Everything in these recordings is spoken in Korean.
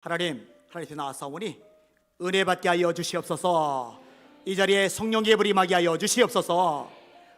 하나님 나아사오니 은혜 받게 하여 주시옵소서. 이 자리에 성령의 불이 임하게 하여 주시옵소서.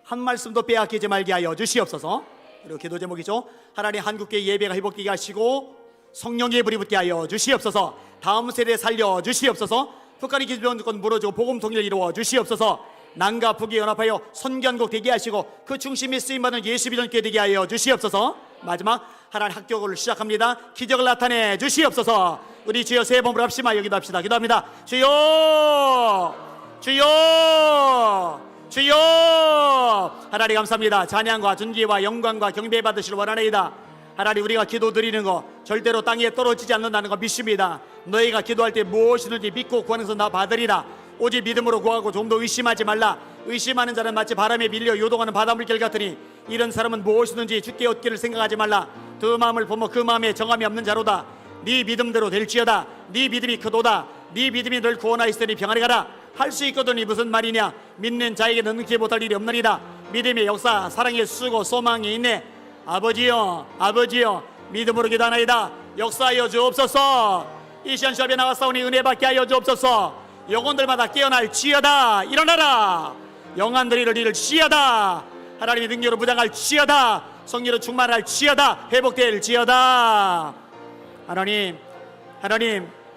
한 말씀도 빼앗기지 말게 하여 주시옵소서. 그리고 기도 제목이죠. 하나님 한국교회 예배가 회복되게 하시고 성령의 불이 붙게 하여 주시옵소서. 다음 세대 살려 주시옵소서. 북한의 기존권 무너지고 복음 통일을 이루어 주시옵소서. 남과 북이 연합하여 선교한국 되게 하시고 그 중심에 쓰임받는 예수비전교회 되게 하여 주시옵소서. 마지막 하나님 학교를 시작합니다. 기적을 나타내 주시옵소서. 우리 주여 세 번으로 합시다. 기도합시다. 기도합니다. 주여, 주여, 주여. 하나님 감사합니다. 찬양과 존귀와 영광과 경배 받으시길 원하나이다. 하나님 우리가 기도 드리는 거 절대로 땅에 떨어지지 않는다는 거 믿습니다. 너희가 기도할 때 무엇이든지 믿고 구하는 것은 다 받으리라. 오직 믿음으로 구하고 좀 더 의심하지 말라. 의심하는 자는 마치 바람에 밀려 요동하는 바닷물결 같으니 이런 사람은 무엇이든지 주께 얻기를 생각하지 말라. 두 마음을 보면 그 마음에 정함이 없는 자로다. 네 믿음대로 될지어다. 네 믿음이 크도다. 네 믿음이 널 구원하였으니 평안히 가라. 할 수 있거든이 무슨 말이냐. 믿는 자에게는 능치 못할 일이 없느니라. 믿음의 역사 사랑의 수고 소망이 있네. 아버지여, 아버지여, 믿음으로 기도하나이다. 역사하여 주옵소서. 이 시간 시합에 나가사오니 은혜 받게 하여 주옵소서. 영혼들마다 깨어날지어다. 일어나라. 영안들이 이를지어다. 하나님의 능력으로 무장할지어다. 성령으로 충만할지어다. 회복될지어다. 하나님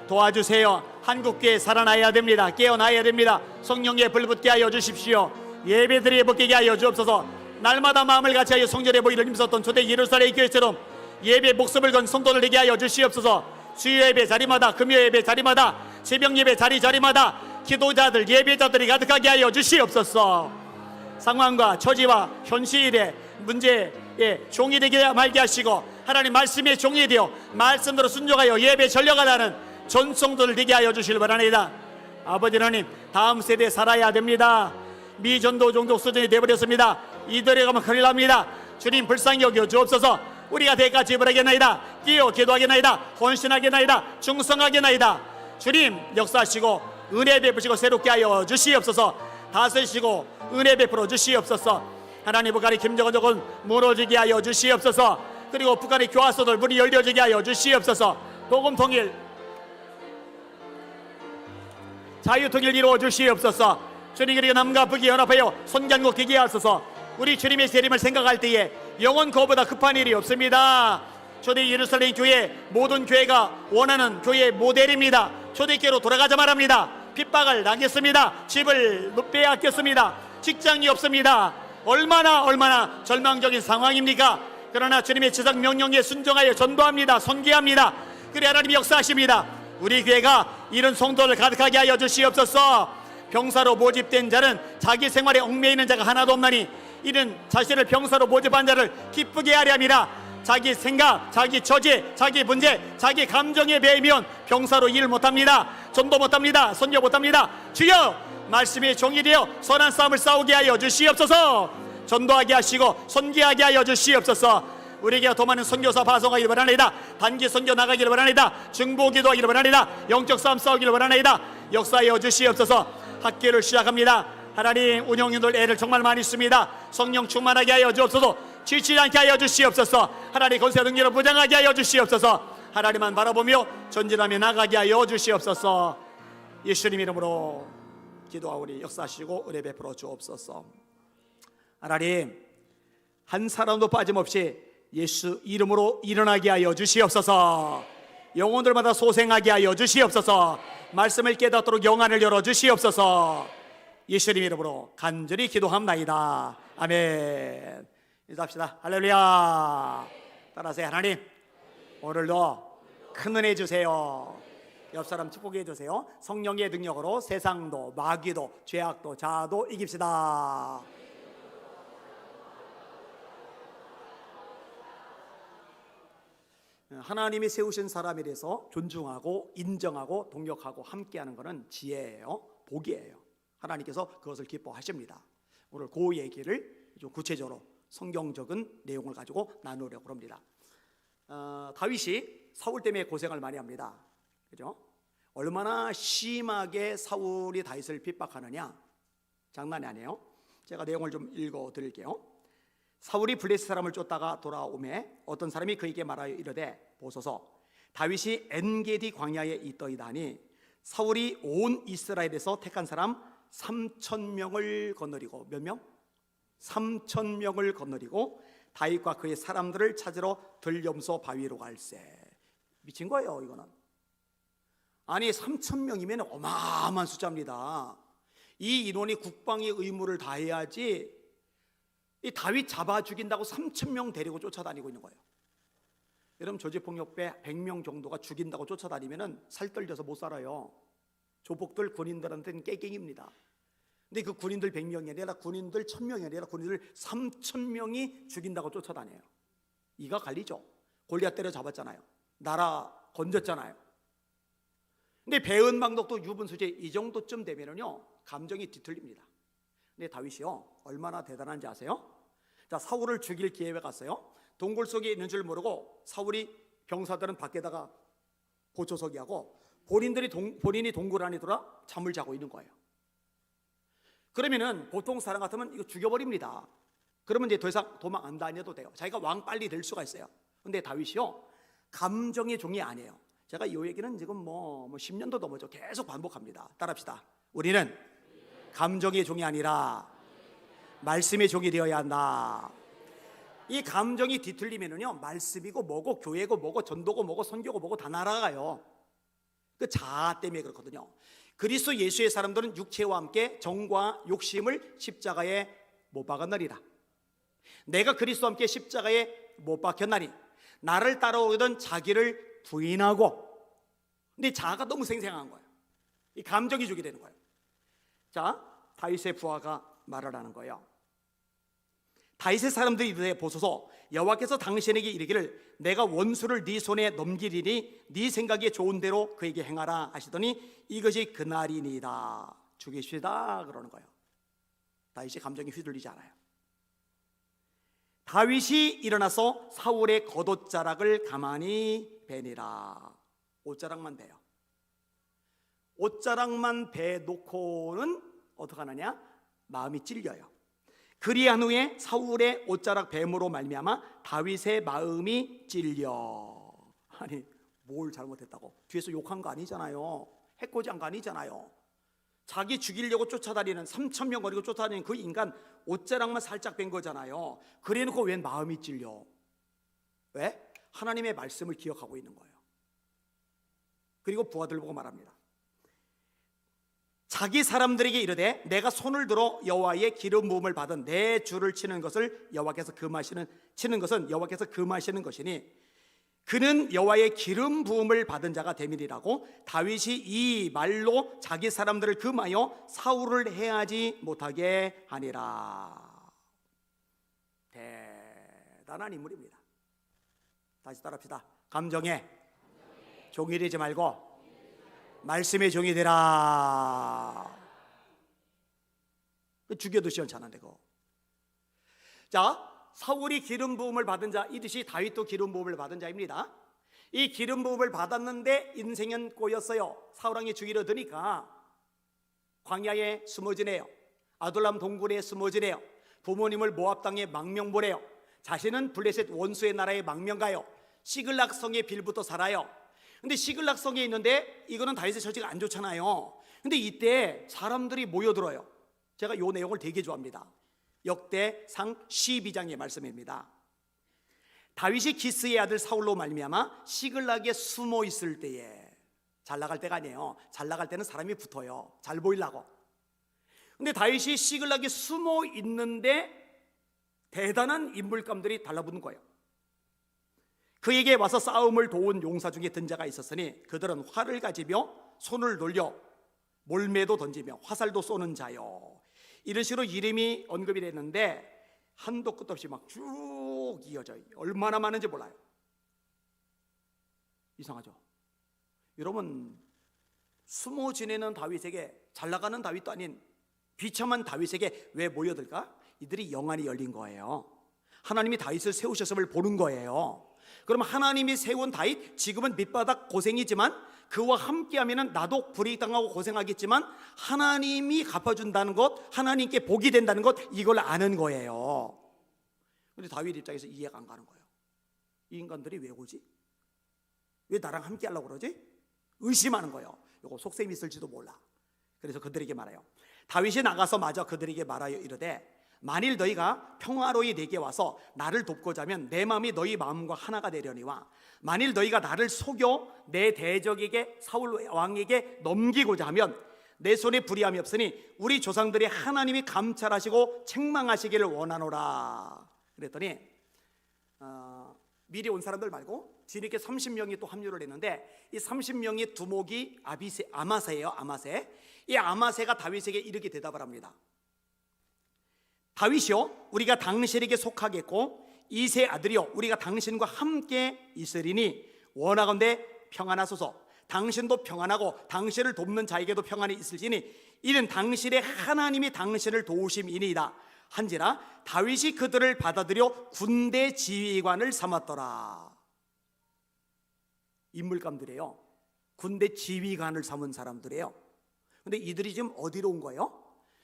도와주세요. 한국교회 살아나야 됩니다. 깨어나야 됩니다. 성령의 불 붙게 하여 주십시오. 예배드리게 붙게 하여 주옵소서. 날마다 마음을 같이하여 성전에 모이를 힘썼던 초대 예루살렘 교회처럼 예배 목숨을 건 성도를 되게 하여 주시옵소서. 수요 예배 자리마다, 금요 예배 자리마다, 새벽 예배 자리마다 기도자들, 예배자들이 가득하게 하여 주시옵소서. 상황과 처지와 현실의 문제에 종이 되게 말게 하시고 하나님 말씀의 종이 되어 말씀대로 순종하여 예배 전력하라는 전성도를 되게 하여 주실 바라나이다. 아버지 하나님 다음 세대에 살아야 됩니다. 미전도 종족 수준이 되어버렸습니다. 이들에 가면 큰일 납니다. 주님 불쌍히 여겨 주옵소서. 우리가 대가 지불하겠나이다. 끼어 기도하겠나이다. 헌신하겠나이다. 충성하겠나이다. 주님 역사하시고 은혜 베푸시고 새롭게 하여 주시옵소서. 다스리시고 은혜 베풀어 주시옵소서. 하나님 북한의 김정은 무너지게 하여 주시옵소서. 그리고 북한의 교화소들 문이 열려지게 하여 주시옵소서. 복음 통일 자유 통일 이루어 주시옵소서. 주님 그리고 남과 북이 연합하여 손간국 되게 하소서. 우리 주님의 재림을 생각할 때에 영원 그보다 급한 일이 없습니다. 초대 예루살렘 교회 모든 교회가 원하는 교회 모델입니다. 초대교회로 돌아가자 말합니다. 핍박을 당했습니다. 집을 빼앗겼습니다. 직장이 없습니다. 얼마나 절망적인 상황입니까? 그러나 주님의 지상 명령에 순종하여 전도합니다. 선교합니다. 그래 하나님이 역사하십니다. 우리 교회가 이런 성도를 가득하게 하여 주시옵소서. 병사로 모집된 자는 자기 생활에 얽매이는 자가 하나도 없나니 이는 자신을 병사로 모집한 자를 기쁘게 하려 함이라. 자기 생각, 자기 처지, 자기 문제, 자기 감정에 매이면 병사로 일 못합니다. 전도 못합니다. 선교 못합니다. 주여 말씀의 종이 되어 선한 싸움을 싸우게 하여 주시옵소서. 전도하게 하시고 선교하게 하여 주시옵소서. 우리에게 더 많은 선교사 파송하기를 바라나이다. 단기 선교 나가기를 바라나이다. 중보기도하기를 바라나이다. 영적 싸움 싸우기를 바라나이다. 역사하여 주시옵소서. 학교를 시작합니다. 하나님 운영인들 애를 정말 많이 씁니다. 성령 충만하게 하여 주옵소서. 지치지 않게 하여 주시옵소서. 하나님 권세 능력으로 무장하게 하여 주시옵소서. 하나님만 바라보며 전진하며 나가게 하여 주시옵소서. 예수님 이름으로 기도하오니 역사하시고 은혜 베풀어 주옵소서. 하나님 한 사람도 빠짐없이 예수 이름으로 일어나게 하여 주시옵소서. 영혼들마다 소생하게 하여 주시옵소서. 말씀을 깨닫도록 영안을 열어 주시옵소서. 예수님 이름으로 간절히 기도합나이다. 아멘. 인사합시다. 할렐루야. 따라하세요. 하나님 오늘도 큰 은혜 주세요. 옆 사람 축복해 주세요. 성령의 능력으로 세상도 마귀도 죄악도 자아도 이깁시다. 하나님이 세우신 사람에 대해서 존중하고 인정하고 동력하고 함께하는 것은 지혜예요. 복이에요. 하나님께서 그것을 기뻐하십니다. 오늘 그 얘기를 좀 구체적으로 성경적인 내용을 가지고 나누려고 합니다. 다윗이 사울 때문에 고생을 많이 합니다. 그죠? 얼마나 심하게 사울이 다윗을 핍박하느냐 장난이 아니에요. 제가 내용을 좀 읽어 드릴게요. 사울이 블레셋 사람을 쫓다가 돌아오매 어떤 사람이 그에게 말하여 이르되 보소서 다윗이 엔게디 광야에 있더이다니 사울이 온 이스라엘에서 택한 사람 3,000명을 거느리고, 몇 명? 3,000명을 거느리고 다윗과 그의 사람들을 찾으러 들염소 바위로 갈세. 미친 거예요 이거는. 아니 3,000명이면 어마어마한 숫자입니다. 이 인원이 국방의 의무를 다해야지 이 다윗 잡아 죽인다고 3,000명 데리고 쫓아다니고 있는 거예요. 여러분 조직폭력배 100명 정도가 죽인다고 쫓아다니면 살떨려서 못 살아요. 조폭들 군인들한테는 깨갱입니다. 근데 그 군인들 100명이 아니라 군인들 1,000명이 아니라 군인들 3,000명이 죽인다고 쫓아다녀요. 이가 갈리죠. 골리앗 때려 잡았잖아요. 나라 건졌잖아요. 근데 배은망덕도 유분수지 이 정도쯤 되면은요 감정이 뒤틀립니다. 근데 다윗이요 얼마나 대단한지 아세요? 자, 사울을 죽일 기회가 갔어요. 동굴 속에 있는 줄 모르고 사울이 병사들은 밖에다가 고초서기 하고 본인이 동굴 안에 들어와 잠을 자고 있는 거예요. 그러면은 보통 사람 같으면 이거 죽여버립니다. 그러면 이제 더 이상 도망 안 다녀도 돼요. 자기가 왕 빨리 될 수가 있어요. 근데 다윗이요 감정의 종이 아니에요. 제가 이 얘기는 지금 뭐 10년도 넘었죠. 계속 반복합니다. 따라합시다. 우리는 감정의 종이 아니라 말씀의 종이 되어야 한다. 이 감정이 뒤틀리면은요 말씀이고 뭐고 교회고 뭐고 전도고 뭐고 선교고 뭐고 다 날아가요. 그 자아 때문에 그렇거든요. 그리스도 예수의 사람들은 육체와 함께 정과 욕심을 십자가에 못 박았느니라. 내가 그리스도와 함께 십자가에 못 박혔나니 나를 따라오던 자기를 부인하고. 근데 자아가 너무 생생한 거예요. 이 감정이 주게 되는 거예요. 자, 다윗의 부하가 말을 하는 거예요. 다윗의 사람들이 이르되 보소서 여호와께서 당신에게 이르기를 내가 원수를 네 손에 넘기리니 네 생각에 좋은 대로 그에게 행하라 하시더니 이것이 그날이니이다. 죽이시다 그러는 거예요. 다윗이 감정이 휘둘리지 않아요. 다윗이 일어나서 사울의 겉옷자락을 가만히 베니라. 옷자락만 베요. 옷자락만 베놓고는 어떻게 하느냐? 마음이 찔려요. 그리한 후에 사울의 옷자락 뱀으로 말미암아 다윗의 마음이 찔려. 아니 뭘 잘못했다고? 뒤에서 욕한 거 아니잖아요. 해코지한 거 아니잖아요. 자기 죽이려고 쫓아다니는 3,000명 거리고 쫓아다니는 그 인간 옷자락만 살짝 뺀 거잖아요. 그래놓고 웬 마음이 찔려? 왜? 하나님의 말씀을 기억하고 있는 거예요. 그리고 부하들 보고 말합니다. 자기 사람들에게 이르되 내가 손을 들어 여호와의 기름 부음을 받은 내 주를 치는 것을 여호와께서 치는 것은 여호와께서 금하시는 것이니 그는 여호와의 기름 부음을 받은 자가 됨이니라고. 다윗이 이 말로 자기 사람들을 금하여 사울을 해하지 못하게 하니라. 대단한 인물입니다. 다시 따라합시다. 감정에 종이 되지 말고 말씀의 종이 되라. 죽여도 시원찮은데 그거. 자, 사울이 기름 부음을 받은 자이듯이 다윗도 기름 부음을 받은 자입니다. 이 기름 부음을 받았는데 인생은 꼬였어요. 사울 왕이 죽이려 드니까 광야에 숨어지네요. 아둘람 동굴에 숨어지네요. 부모님을 모압 땅에 망명 보내요. 자신은 블레셋 원수의 나라에 망명 가요. 시글락 성에 빌부터 살아요. 근데 시글락 성에 있는데 이거는 다윗의 처지가 안 좋잖아요. 근데 이때 사람들이 모여들어요. 제가 이 내용을 되게 좋아합니다. 역대상 12장의 말씀입니다. 다윗이 기스의 아들 사울로 말미암아 시글락에 숨어 있을 때에, 잘 나갈 때가 아니에요. 잘 나갈 때는 사람이 붙어요. 잘 보이려고. 근데 다윗이 시글락에 숨어 있는데 대단한 인물감들이 달라붙는 거예요. 그에게 와서 싸움을 도운 용사 중에 든 자가 있었으니 그들은 활을 가지며 손을 돌려 몰매도 던지며 화살도 쏘는 자요. 이런 식으로 이름이 언급이 됐는데 한도 끝도 없이 막 쭉 이어져요. 얼마나 많은지 몰라요. 이상하죠? 여러분, 숨어 지내는 다윗에게, 잘 나가는 다윗도 아닌 비참한 다윗에게 왜 모여들까? 이들이 영안이 열린 거예요. 하나님이 다윗을 세우셨음을 보는 거예요. 그럼 하나님이 세운 다윗, 지금은 밑바닥 고생이지만 그와 함께하면 나도 불이익당하고 고생하겠지만 하나님이 갚아준다는 것, 하나님께 복이 된다는 것, 이걸 아는 거예요. 그런데 다윗 입장에서 이해가 안 가는 거예요. 이 인간들이 왜 오지? 왜 나랑 함께 하려고 그러지? 의심하는 거예요. 이거 속셈이 있을지도 몰라. 그래서 그들에게 말해요. 다윗이 나가서 마저 그들에게 말하여 이르되 만일 너희가 평화로이 내게 와서 나를 돕고자 하면 내 마음이 너희 마음과 하나가 되려니와 만일 너희가 나를 속여 내 대적에게 사울 왕에게 넘기고자 하면 내 손에 불의함이 없으니 우리 조상들의 하나님이 감찰하시고 책망하시기를 원하노라. 그랬더니 미리 온 사람들 말고 뒤늦게 30명이 또 합류를 했는데 이 30명의 두목이 아마세예요. 아마세. 이 아마세가 다윗에게 이렇게 대답을 합니다. 다윗이요, 우리가 당신에게 속하겠고 이 세 아들이요, 우리가 당신과 함께 있으리니 원하건대 평안하소서. 당신도 평안하고 당신을 돕는 자에게도 평안이 있을지니 이는 당신의 하나님이 당신을 도우심이니이다 한지라 다윗이 그들을 받아들여 군대 지휘관을 삼았더라. 인물감들이에요. 군대 지휘관을 삼은 사람들이에요. 근데 이들이 지금 어디로 온 거예요?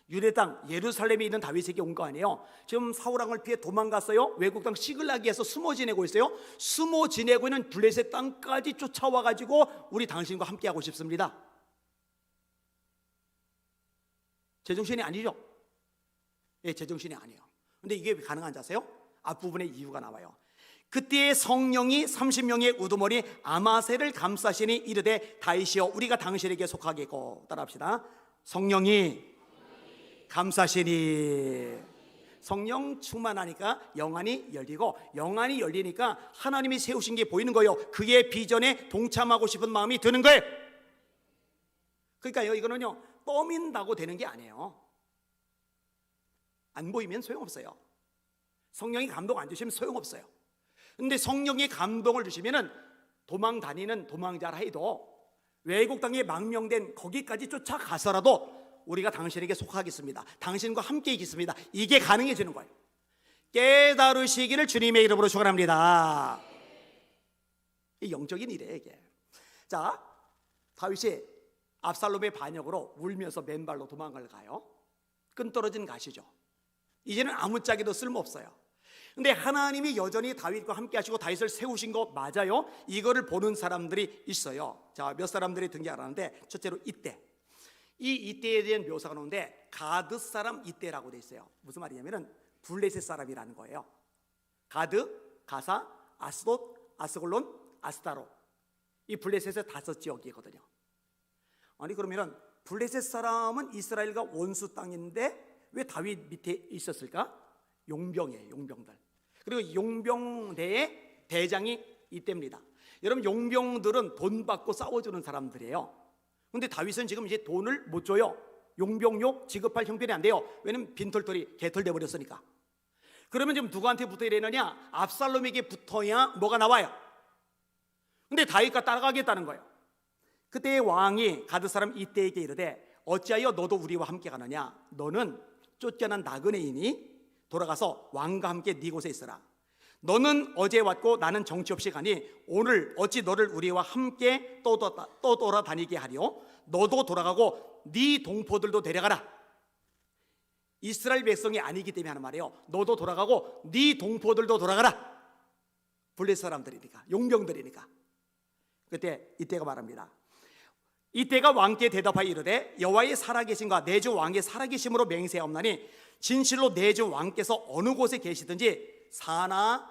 유대 땅 예루살렘에 있는 다윗에게 온 거 아니에요. 지금 사울왕을 피해 도망갔어요. 외국 땅 시글라기에서 숨어 지내고 있어요. 숨어 지내고 있는 블레셋 땅까지 쫓아와가지고 우리 당신과 함께하고 싶습니다. 제정신이 아니죠? 예, 제정신이 아니에요. 근데 이게 왜 가능한지 아세요? 앞부분에 이유가 나와요. 그때의 성령이 30명의 우두머리 아마세를 감싸시니 이르되 다윗이여 우리가 당신에게 속하겠고, 따라합시다. 성령이 감싸시니. 성령 충만하니까 영안이 열리고 영안이 열리니까 하나님이 세우신 게 보이는 거예요. 그의 비전에 동참하고 싶은 마음이 드는 거예요. 그러니까요, 이거는요 떠민다고 되는 게 아니에요. 안 보이면 소용없어요. 성령이 감동 안 주시면 소용없어요. 근데 성령이 감동을 주시면은 도망 다니는 도망자라 해도 외국 땅에 망명된 거기까지 쫓아가서라도 우리가 당신에게 속하겠습니다. 당신과 함께 있겠습니다. 이게 가능해지는 거예요. 깨달으시기를 주님의 이름으로 축원합니다. 이 영적인 일이에요, 이게. 자, 다윗이 압살롬의 반역으로 울면서 맨발로 도망을 가요. 끈떨어진 가시죠. 이제는 아무짝에도 쓸모없어요. 근데 하나님이 여전히 다윗과 함께 하시고 다윗을 세우신 거 맞아요. 이거를 보는 사람들이 있어요. 자, 몇 사람들이 등장하는데 첫째로 이때. 이 이때에 대한 묘사가 나오는데 가드 사람 이때라고 돼 있어요. 무슨 말이냐면은 블레셋 사람이라는 거예요. 가드, 가사, 아스돗, 아스골론, 아스타로. 이 블레셋의 5지역이거든요. 아니 그러면은 블레셋 사람은 이스라엘과 원수 땅인데 왜 다윗 밑에 있었을까? 용병이에요, 용병들. 그리고 용병대의 대장이 이때입니다. 여러분 용병들은 돈 받고 싸워주는 사람들이에요. 근데 다윗은 지금 이제 돈을 못 줘요. 용병료 지급할 형편이 안 돼요. 왜냐면 빈털털이 개털돼 버렸으니까. 그러면 지금 누구한테 붙어야 되느냐? 압살롬에게 붙어야 뭐가 나와요. 근데 다윗과 따라가겠다는 거예요. 그때 왕이 가드 사람 이때에게 이르되 어찌하여 너도 우리와 함께 가느냐? 너는 쫓겨난 나그네이니 돌아가서 왕과 함께 네 곳에 있으라. 너는 어제 왔고 나는 정치 없이 가니 오늘 어찌 너를 우리와 함께 또 돌아다니게 하리요? 너도 돌아가고 네 동포들도 데려가라. 이스라엘 백성이 아니기 때문에 하는 말이에요. 너도 돌아가고 네 동포들도 돌아가라. 블레셋 사람들이니까, 용병들이니까. 그때 이때가 말합니다. 이때가 왕께 대답하여 이르되 여호와의 살아계심과 내 주 왕의 살아계심으로 맹세하옵나니 진실로 내 주 왕께서 어느 곳에 계시든지 사나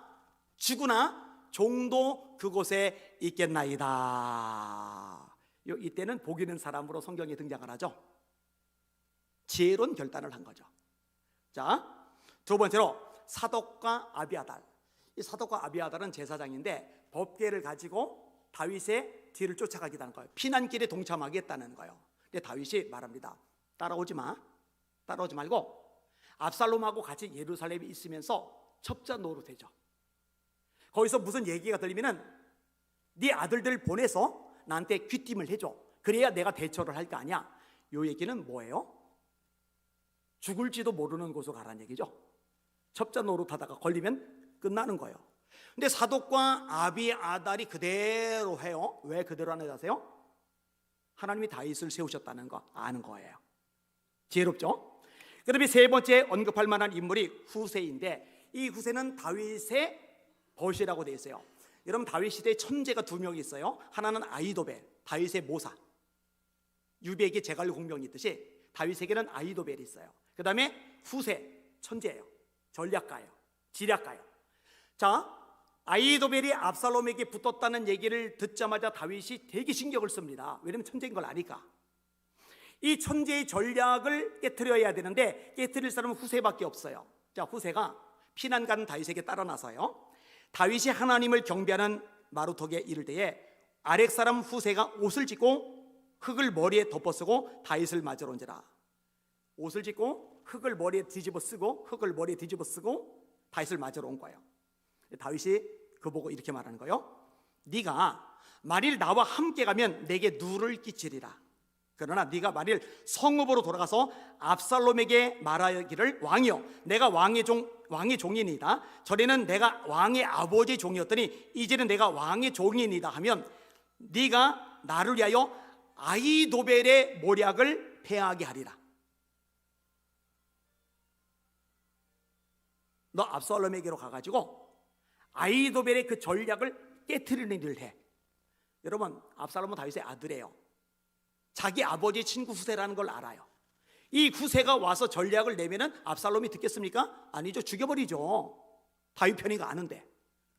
죽으나 종도 그곳에 있겠나이다. 이때는 복 있는 사람으로 성경에 등장을 하죠. 지혜로운 결단을 한 거죠. 자, 두 번째로 사독과 아비아달. 이 사독과 아비아달은 제사장인데 법궤를 가지고 다윗의 뒤를 쫓아가겠다는 거예요. 피난길에 동참하겠다는 거예요. 근데 다윗이 말합니다. 따라오지 마. 따라오지 말고 압살롬하고 같이 예루살렘에 있으면서 첩자 노릇해줘. 거기서 무슨 얘기가 들리면은 네 아들들 보내서 나한테 귀띔을 해줘. 그래야 내가 대처를 할 거 아니야. 요 얘기는 뭐예요? 죽을지도 모르는 곳으로 가라는 얘기죠. 첩자 노릇하다가 걸리면 끝나는 거예요. 근데 사독과 아비아달이 그대로 해요. 왜 그대로 하는지 아세요? 하나님이 다윗을 세우셨다는 거 아는 거예요. 지혜롭죠? 그다음에 세 번째 언급할 만한 인물이 후세인데 이 후세는 다윗의 벗이라고 되어 있어요. 여러분 다윗 시대에 천재가 두 명이 있어요. 하나는 아히도벨, 다윗의 모사. 유비에게 제갈 공명이 있듯이 다윗에게는 아히도벨이 있어요. 그 다음에 후세, 천재예요. 전략가예요. 지략가예요. 자, 아히도벨이 압살롬에게 붙었다는 얘기를 듣자마자 다윗이 되게 신경을 씁니다. 왜냐면 천재인 걸 아니까. 이 천재의 전략을 깨트려야 되는데 깨트릴 사람은 후세밖에 없어요. 자, 후세가 피난 가는 다윗에게 따라 나서요, 다윗이 하나님을 경배하는 마루턱에 이를 때에 아렉 사람 후세가 옷을 찢고 흙을 머리에 덮어쓰고 다윗을 맞으러 온지라. 옷을 찢고 흙을 머리에 뒤집어 쓰고 흙을 머리에 뒤집어 쓰고 다윗을 맞으러 온 거예요. 다윗이 그 보고 이렇게 말하는 거예요. 네가 만일 나와 함께 가면 내게 누를 끼치리라. 그러나 네가 만일 성읍으로 돌아가서 압살롬에게 말하기를 왕이여 내가 왕의 종이니이다. 전에는 내가 왕의 아버지 종이었더니 이제는 내가 왕의 종이니이다 하면 네가 나를 위하여 아히도벨의 모략을 패하게 하리라. 너 압살롬에게로 가가지고 아히도벨의 그 전략을 깨트리는 일을 해. 여러분, 압살롬은 다윗의 아들이에요. 자기 아버지 친구 후세라는 걸 알아요. 이 후세가 와서 전략을 내면은 압살롬이 듣겠습니까? 아니죠. 죽여버리죠. 다윗 편이가 아는데.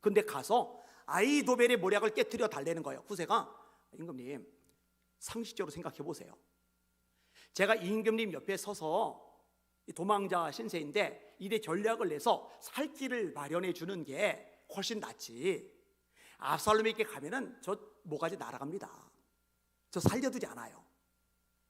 근데 가서 아히도벨의 모략을 깨트려 달래는 거예요. 후세가, 임금님 상식적으로 생각해 보세요. 제가 임금님 옆에 서서 도망자 신세인데 이래 전략을 내서 살 길을 마련해 주는 게 훨씬 낫지. 압살롬에게 가면은 저 모가지 날아갑니다. 저 살려두지 않아요.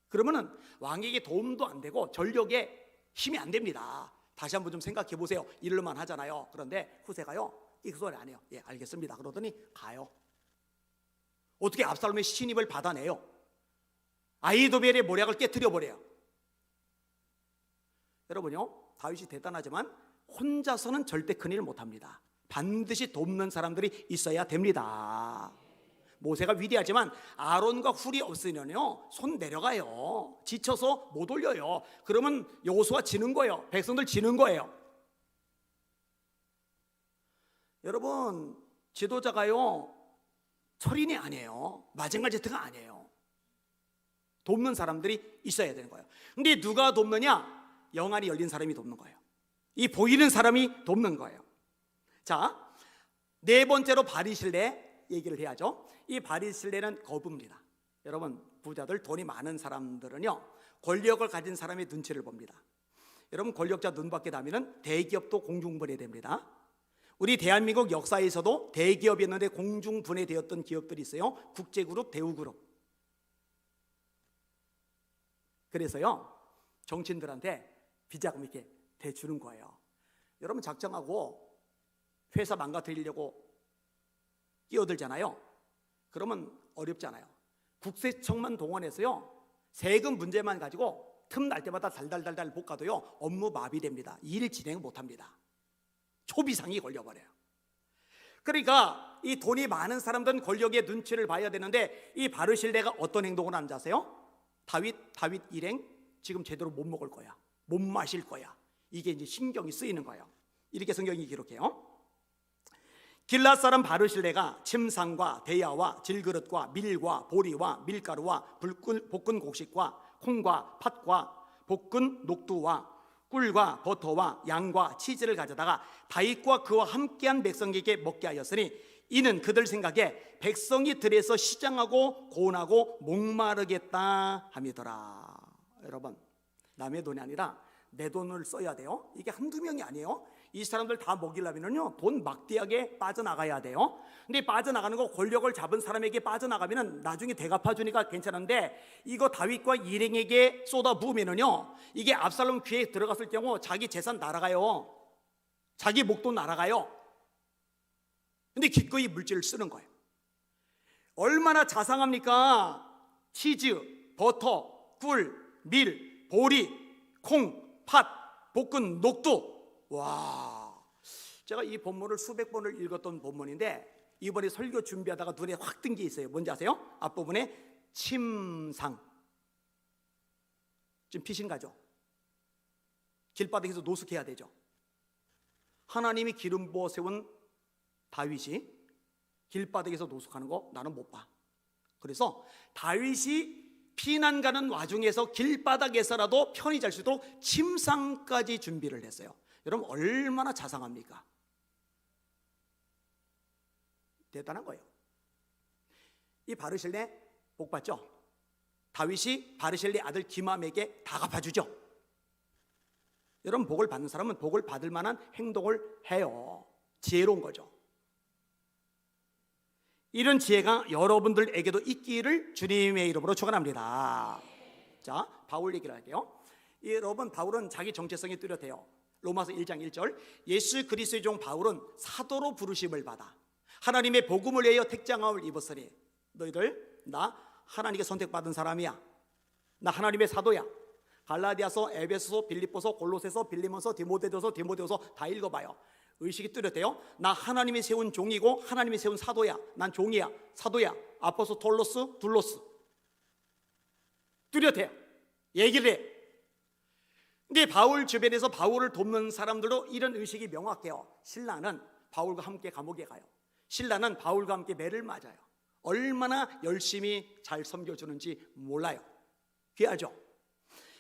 그러면은 왕에게 도움도 안 되고 전력에 힘이 안 됩니다. 다시 한번 좀 생각해 보세요. 이럴만 하잖아요. 그런데 후세가요, 이 소리 안 해요. 예, 알겠습니다. 그러더니 가요. 어떻게 압살롬의 신입을 받아내요? 아히도벨의 모략을 깨트려 버려요. 여러분요, 다윗이 대단하지만 혼자서는 절대 큰일을 못합니다. 반드시 돕는 사람들이 있어야 됩니다. 모세가 위대하지만 아론과 훌이 없으면요 손 내려가요. 지쳐서 못 올려요. 그러면 여호수아 지는 거예요. 백성들 지는 거예요. 여러분, 지도자가요 철인이 아니에요. 마징가제트가 아니에요. 돕는 사람들이 있어야 되는 거예요. 근데 누가 돕느냐? 영안이 열린 사람이 돕는 거예요. 이 보이는 사람이 돕는 거예요. 자, 네 번째로 바리실레 얘기를 해야죠. 이 바리실레는 거부입니다. 여러분, 부자들 돈이 많은 사람들은요 권력을 가진 사람의 눈치를 봅니다. 여러분, 권력자 눈밖에 나면은 대기업도 공중분해됩니다. 우리 대한민국 역사에서도 대기업이었는데 공중분해되었던 기업들이 있어요. 국제그룹, 대우그룹. 그래서요 정치인들한테 비자금 이렇게 대주는 거예요. 여러분, 작정하고 회사 망가뜨리려고 끼어들잖아요. 그러면 어렵잖아요. 국세청만 동원해서요 세금 문제만 가지고 틈날 때마다 달달달달 볶아도요 업무 마비됩니다. 일 진행 못합니다. 초비상이 걸려버려요. 그러니까 이 돈이 많은 사람들은 권력의 눈치를 봐야 되는데 이 바르실레가 어떤 행동을 하는지 아세요? 다윗 일행 지금 제대로 못 먹을 거야, 못 마실 거야. 이게 이제 신경이 쓰이는 거예요. 이렇게 성경이 기록해요. 길앗 사람 바르실레가 침상과 대야와 질그릇과 밀과 보리와 밀가루와 볶은 곡식과 콩과 팥과 볶은 녹두와 꿀과 버터와 양과 치즈를 가져다가 다윗과 그와 함께한 백성에게 먹게 하였으니 이는 그들 생각에 백성이 들에서 시장하고 고온하고 목마르겠다 함이더라. 여러분, 남의 돈이 아니라 내 돈을 써야 돼요. 이게 한두 명이 아니에요. 이 사람들 다 먹이려면요 돈 막대하게 빠져나가야 돼요. 근데 빠져나가는 거 권력을 잡은 사람에게 빠져나가면은 나중에 대갚아주니까 괜찮은데 이거 다윗과 일행에게 쏟아 부으면은요 이게 압살롬 귀에 들어갔을 경우 자기 재산 날아가요. 자기 목돈 날아가요. 근데 기꺼이 물질을 쓰는 거예요. 얼마나 자상합니까? 치즈, 버터, 꿀, 밀, 보리, 콩, 팥, 볶은 녹두. 와, 제가 이 본문을 수백 번을 읽었던 본문인데 이번에 설교 준비하다가 눈에 확 뜬 게 있어요. 뭔지 아세요? 앞부분에 침상. 지금 피신 가죠. 길바닥에서 노숙해야 되죠. 하나님이 기름 부어 세운 다윗이 길바닥에서 노숙하는 거 나는 못 봐. 그래서 다윗이 피난 가는 와중에서 길바닥에서라도 편히 잘 수 있도록 침상까지 준비를 했어요. 여러분 얼마나 자상합니까? 대단한 거예요. 이 바르실레 복 받죠? 다윗이 바르실레 아들 기맘에게 다 갚아주죠. 여러분 복을 받는 사람은 복을 받을 만한 행동을 해요. 지혜로운 거죠. 이런 지혜가 여러분들에게도 있기를 주님의 이름으로 축원합니다. 자, 바울 얘기를 할게요. 여러분 바울은 자기 정체성이 뚜렷해요. 로마서 1장 1절 예수 그리스도의 종 바울은 사도로 부르심을 받아 하나님의 복음을 위하여 택장함을 입었으니 너희들 나 하나님께 선택받은 사람이야. 나 하나님의 사도야. 갈라디아서, 에베소서, 빌립보서, 골로새서, 빌리몬서, 디모데후서 다 읽어봐요. 의식이 뚜렷해요. 나 하나님이 세운 종이고 하나님이 세운 사도야. 난 종이야, 사도야. 아포스톨로스, 둘로스. 뚜렷해요. 얘기를 해. 근데 바울 주변에서 바울을 돕는 사람들도 이런 의식이 명확해요. 신라는 바울과 함께 감옥에 가요. 신라는 바울과 함께 매를 맞아요. 얼마나 열심히 잘 섬겨주는지 몰라요. 귀하죠?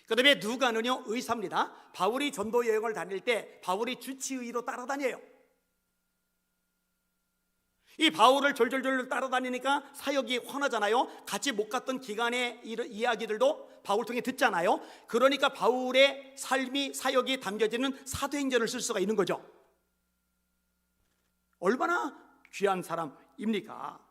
그 다음에 누가는요 의사입니다. 바울이 전도 여행을 다닐 때 바울이 주치의로 따라다녀요. 이 바울을 졸졸졸 따라다니니까 사역이 화나잖아요. 같이 못 갔던 기간의 이야기들도 바울 통해 듣잖아요. 그러니까 바울의 삶이 사역이 담겨지는 사도행전을 쓸 수가 있는 거죠. 얼마나 귀한 사람입니까?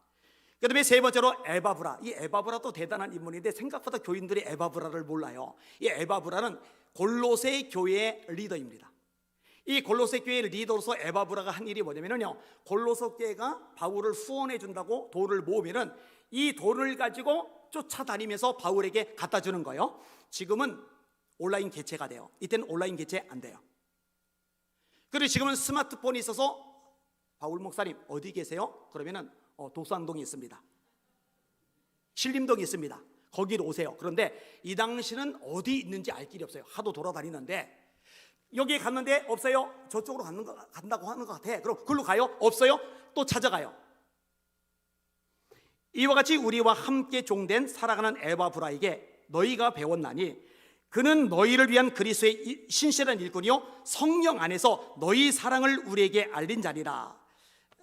그 다음에 세 번째로 에바브라. 이 에바브라도 대단한 인물인데 생각보다 교인들이 에바브라를 몰라요. 이 에바브라는 골로새 교회의 리더입니다. 이 골로새 교회의 리더로서 에바브라가 한 일이 뭐냐면요, 골로새 교회가 바울을 후원해 준다고 돈을 모으면은 이 돈을 가지고 쫓아다니면서 바울에게 갖다 주는 거예요. 지금은 온라인 개최가 돼요. 이때는 온라인 개최 안 돼요. 그리고 지금은 스마트폰이 있어서 바울 목사님 어디 계세요? 그러면은 도산동에 있습니다. 신림동에 있습니다. 거기로 오세요. 그런데 이 당시는 어디 있는지 알 길이 없어요. 하도 돌아다니는데 여기에 갔는데 없어요. 저쪽으로 간다고 하는 것 같아. 그럼 그걸로 가요. 없어요. 또 찾아가요. 이와 같이 우리와 함께 종된 살아가는 에바브라에게 너희가 배웠나니 그는 너희를 위한 그리스도의 신실한 일꾼이요 성령 안에서 너희 사랑을 우리에게 알린 자니라.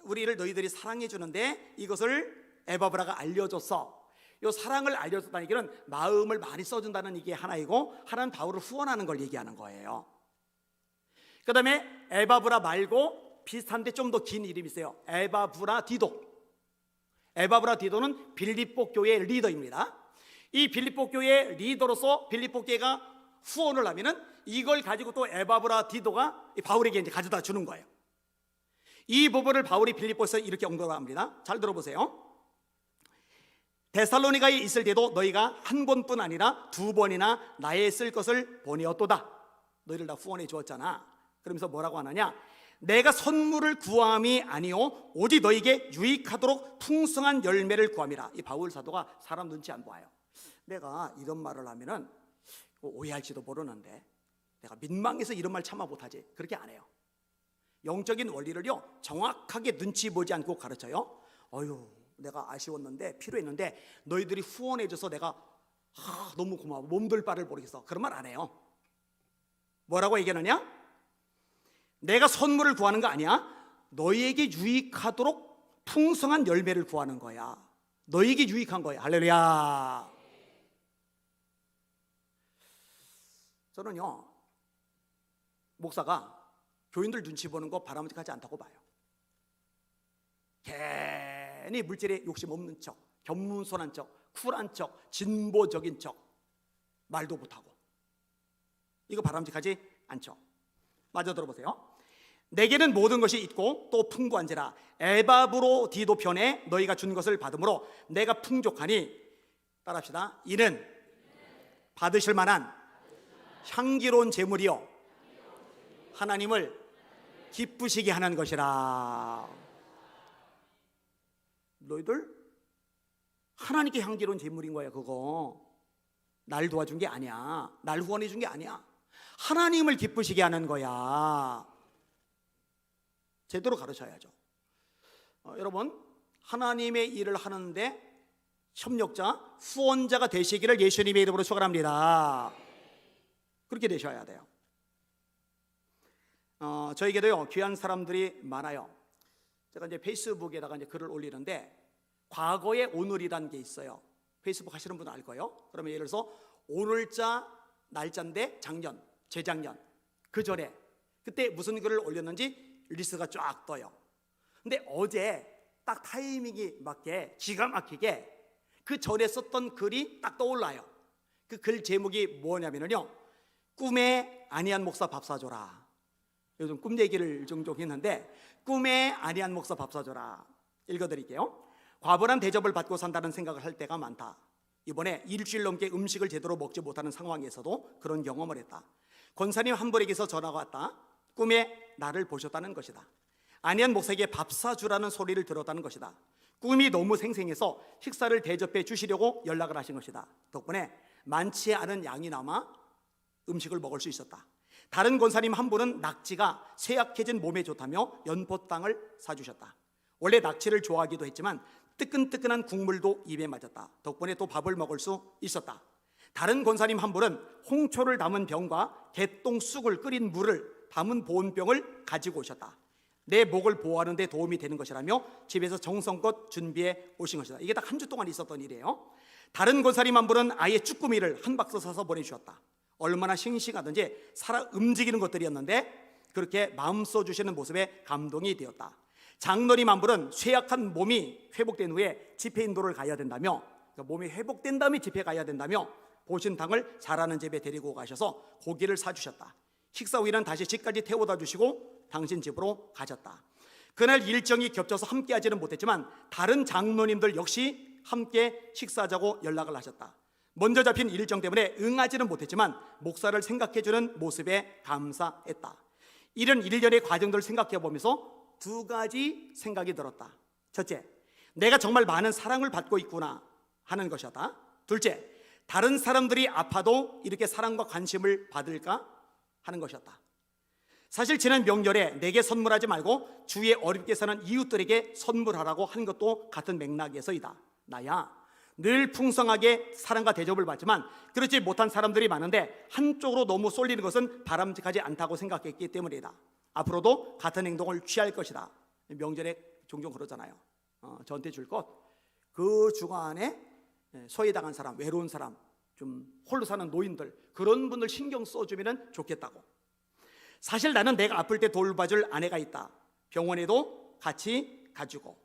우리를 너희들이 사랑해 주는데 이것을 에바브라가 알려줬어. 이 사랑을 알려줬다는 얘기는 마음을 많이 써준다는 이게 하나이고, 하나는 바울을 후원하는 걸 얘기하는 거예요. 그 다음에 에바브라 말고 비슷한데 좀 더 긴 이름이 있어요. 에바브라 디도. 에바브라 디도는 빌립보 교회의 리더입니다. 이 빌립보 교회의 리더로서 빌립보 교회가 후원을 하면은 이걸 가지고 또 에바브라 디도가 바울에게 이제 가져다 주는 거예요. 이 부분을 바울이 빌립보에서 이렇게 언급합니다. 잘 들어보세요. 데살로니가에 있을 때도 너희가 한 번뿐 아니라 두 번이나 나의 쓸 것을 보내었도다. 너희를 다 후원해 주었잖아. 그러면서 뭐라고 하느냐, 내가 선물을 구함이 아니요 오직 너희에게 유익하도록 풍성한 열매를 구함이라. 이 바울 사도가 사람 눈치 안 봐요. 내가 이런 말을 하면은 오해할지도 모르는데 내가 민망해서 이런 말 참아 못하지. 그렇게 안 해요. 영적인 원리를요 정확하게 눈치 보지 않고 가르쳐요. 내가 아쉬웠는데 필요했는데 너희들이 후원해줘서 내가 너무 고마워, 몸둘 바를 모르겠어. 그런 말 안 해요. 뭐라고 얘기하느냐? 내가 선물을 구하는 거 아니야. 너희에게 유익하도록 풍성한 열매를 구하는 거야. 너희에게 유익한 거야. 할렐루야. 저는요 목사가 교인들 눈치 보는 거 바람직하지 않다고 봐요. 괜히 물질에 욕심 없는 척, 겸손한 척, 쿨한 척, 진보적인 척, 말도 못하고, 이거 바람직하지 않죠. 마저 들어보세요. 내게는 모든 것이 있고 또 풍부한지라 에바브로 디도 편에 너희가 준 것을 받음으로 내가 풍족하니, 따라합시다. 이는 받으실 만한 향기로운 제물이요 하나님을 기쁘시게 하는 것이라. 너희들 하나님께 향기로운 제물인 거야. 그거 날 도와준 게 아니야. 날 후원해 준 게 아니야. 하나님을 기쁘시게 하는 거야. 제대로 가르쳐야죠. 여러분, 하나님의 일을 하는데 협력자, 후원자가 되시기를 예수님의 이름으로 축원합니다. 그렇게 되셔야 돼요. 저에게도요 귀한 사람들이 많아요. 제가 이제 페이스북에다가 이제 글을 올리는데 과거의 오늘이라는 게 있어요. 페이스북 하시는 분은 알 거예요. 그러면 예를 들어서 오늘자 날짜인데 작년, 재작년, 그 전에 그때 무슨 글을 올렸는지 리스트가 쫙 떠요. 근데 어제 딱 타이밍이 맞게 기가 막히게 그 전에 썼던 글이 딱 떠올라요. 그 글 제목이 뭐냐면요, 꿈에 안희한 목사 밥 사줘라. 요즘 꿈 얘기를 종종 했는데 꿈에 안희한 목사 밥 사줘라. 읽어드릴게요. 과분한 대접을 받고 산다는 생각을 할 때가 많다. 이번에 일주일 넘게 음식을 제대로 먹지 못하는 상황에서도 그런 경험을 했다. 권사님 한 분에게서 전화가 왔다. 꿈에 나를 보셨다는 것이다. 안희한 목사에게 밥 사주라는 소리를 들었다는 것이다. 꿈이 너무 생생해서 식사를 대접해 주시려고 연락을 하신 것이다. 덕분에 많지 않은 양이 남아 음식을 먹을 수 있었다. 다른 권사님 한 분은 낙지가 쇠약해진 몸에 좋다며 연포탕을 사주셨다. 원래 낙지를 좋아하기도 했지만 뜨끈뜨끈한 국물도 입에 맞았다. 덕분에 또 밥을 먹을 수 있었다. 다른 권사님 한 분은 홍초를 담은 병과 개똥쑥을 끓인 물을 담은 보온병을 가지고 오셨다. 내 목을 보호하는 데 도움이 되는 것이라며 집에서 정성껏 준비해 오신 것이다. 이게 딱 한 주 동안 있었던 일이에요. 다른 권사님 한 분은 아예 쭈꾸미를 한 박스 사서 보내주셨다. 얼마나 싱싱하든지 살아 움직이는 것들이었는데 그렇게 마음 써주시는 모습에 감동이 되었다. 장로님 한 분은 쇠약한 몸이 회복된 후에 집회 인도를 가야 된다며, 그러니까 몸이 회복된 다음에 집회 가야 된다며 보신탕을 잘하는 집에 데리고 가셔서 고기를 사주셨다. 식사 후에는 다시 집까지 태워다 주시고 당신 집으로 가셨다. 그날 일정이 겹쳐서 함께 하지는 못했지만 다른 장로님들 역시 함께 식사하자고 연락을 하셨다. 먼저 잡힌 일정 때문에 응하지는 못했지만 목사를 생각해주는 모습에 감사했다. 이런 일련의 과정들을 생각해 보면서 두 가지 생각이 들었다. 첫째, 내가 정말 많은 사랑을 받고 있구나 하는 것이었다. 둘째, 다른 사람들이 아파도 이렇게 사랑과 관심을 받을까 하는 것이었다. 사실 지난 명절에 내게 선물하지 말고 주위에 어렵게 사는 이웃들에게 선물하라고 한 것도 같은 맥락에서이다. 나야 늘 풍성하게 사랑과 대접을 받지만 그렇지 못한 사람들이 많은데 한쪽으로 너무 쏠리는 것은 바람직하지 않다고 생각했기 때문이다. 앞으로도 같은 행동을 취할 것이다. 명절에 종종 그러잖아요. 저한테 줄 것, 그 주간에 소외당한 사람, 외로운 사람, 좀 홀로 사는 노인들, 그런 분들 신경 써주면 좋겠다고. 사실 나는 내가 아플 때 돌봐줄 아내가 있다. 병원에도 같이 가주고,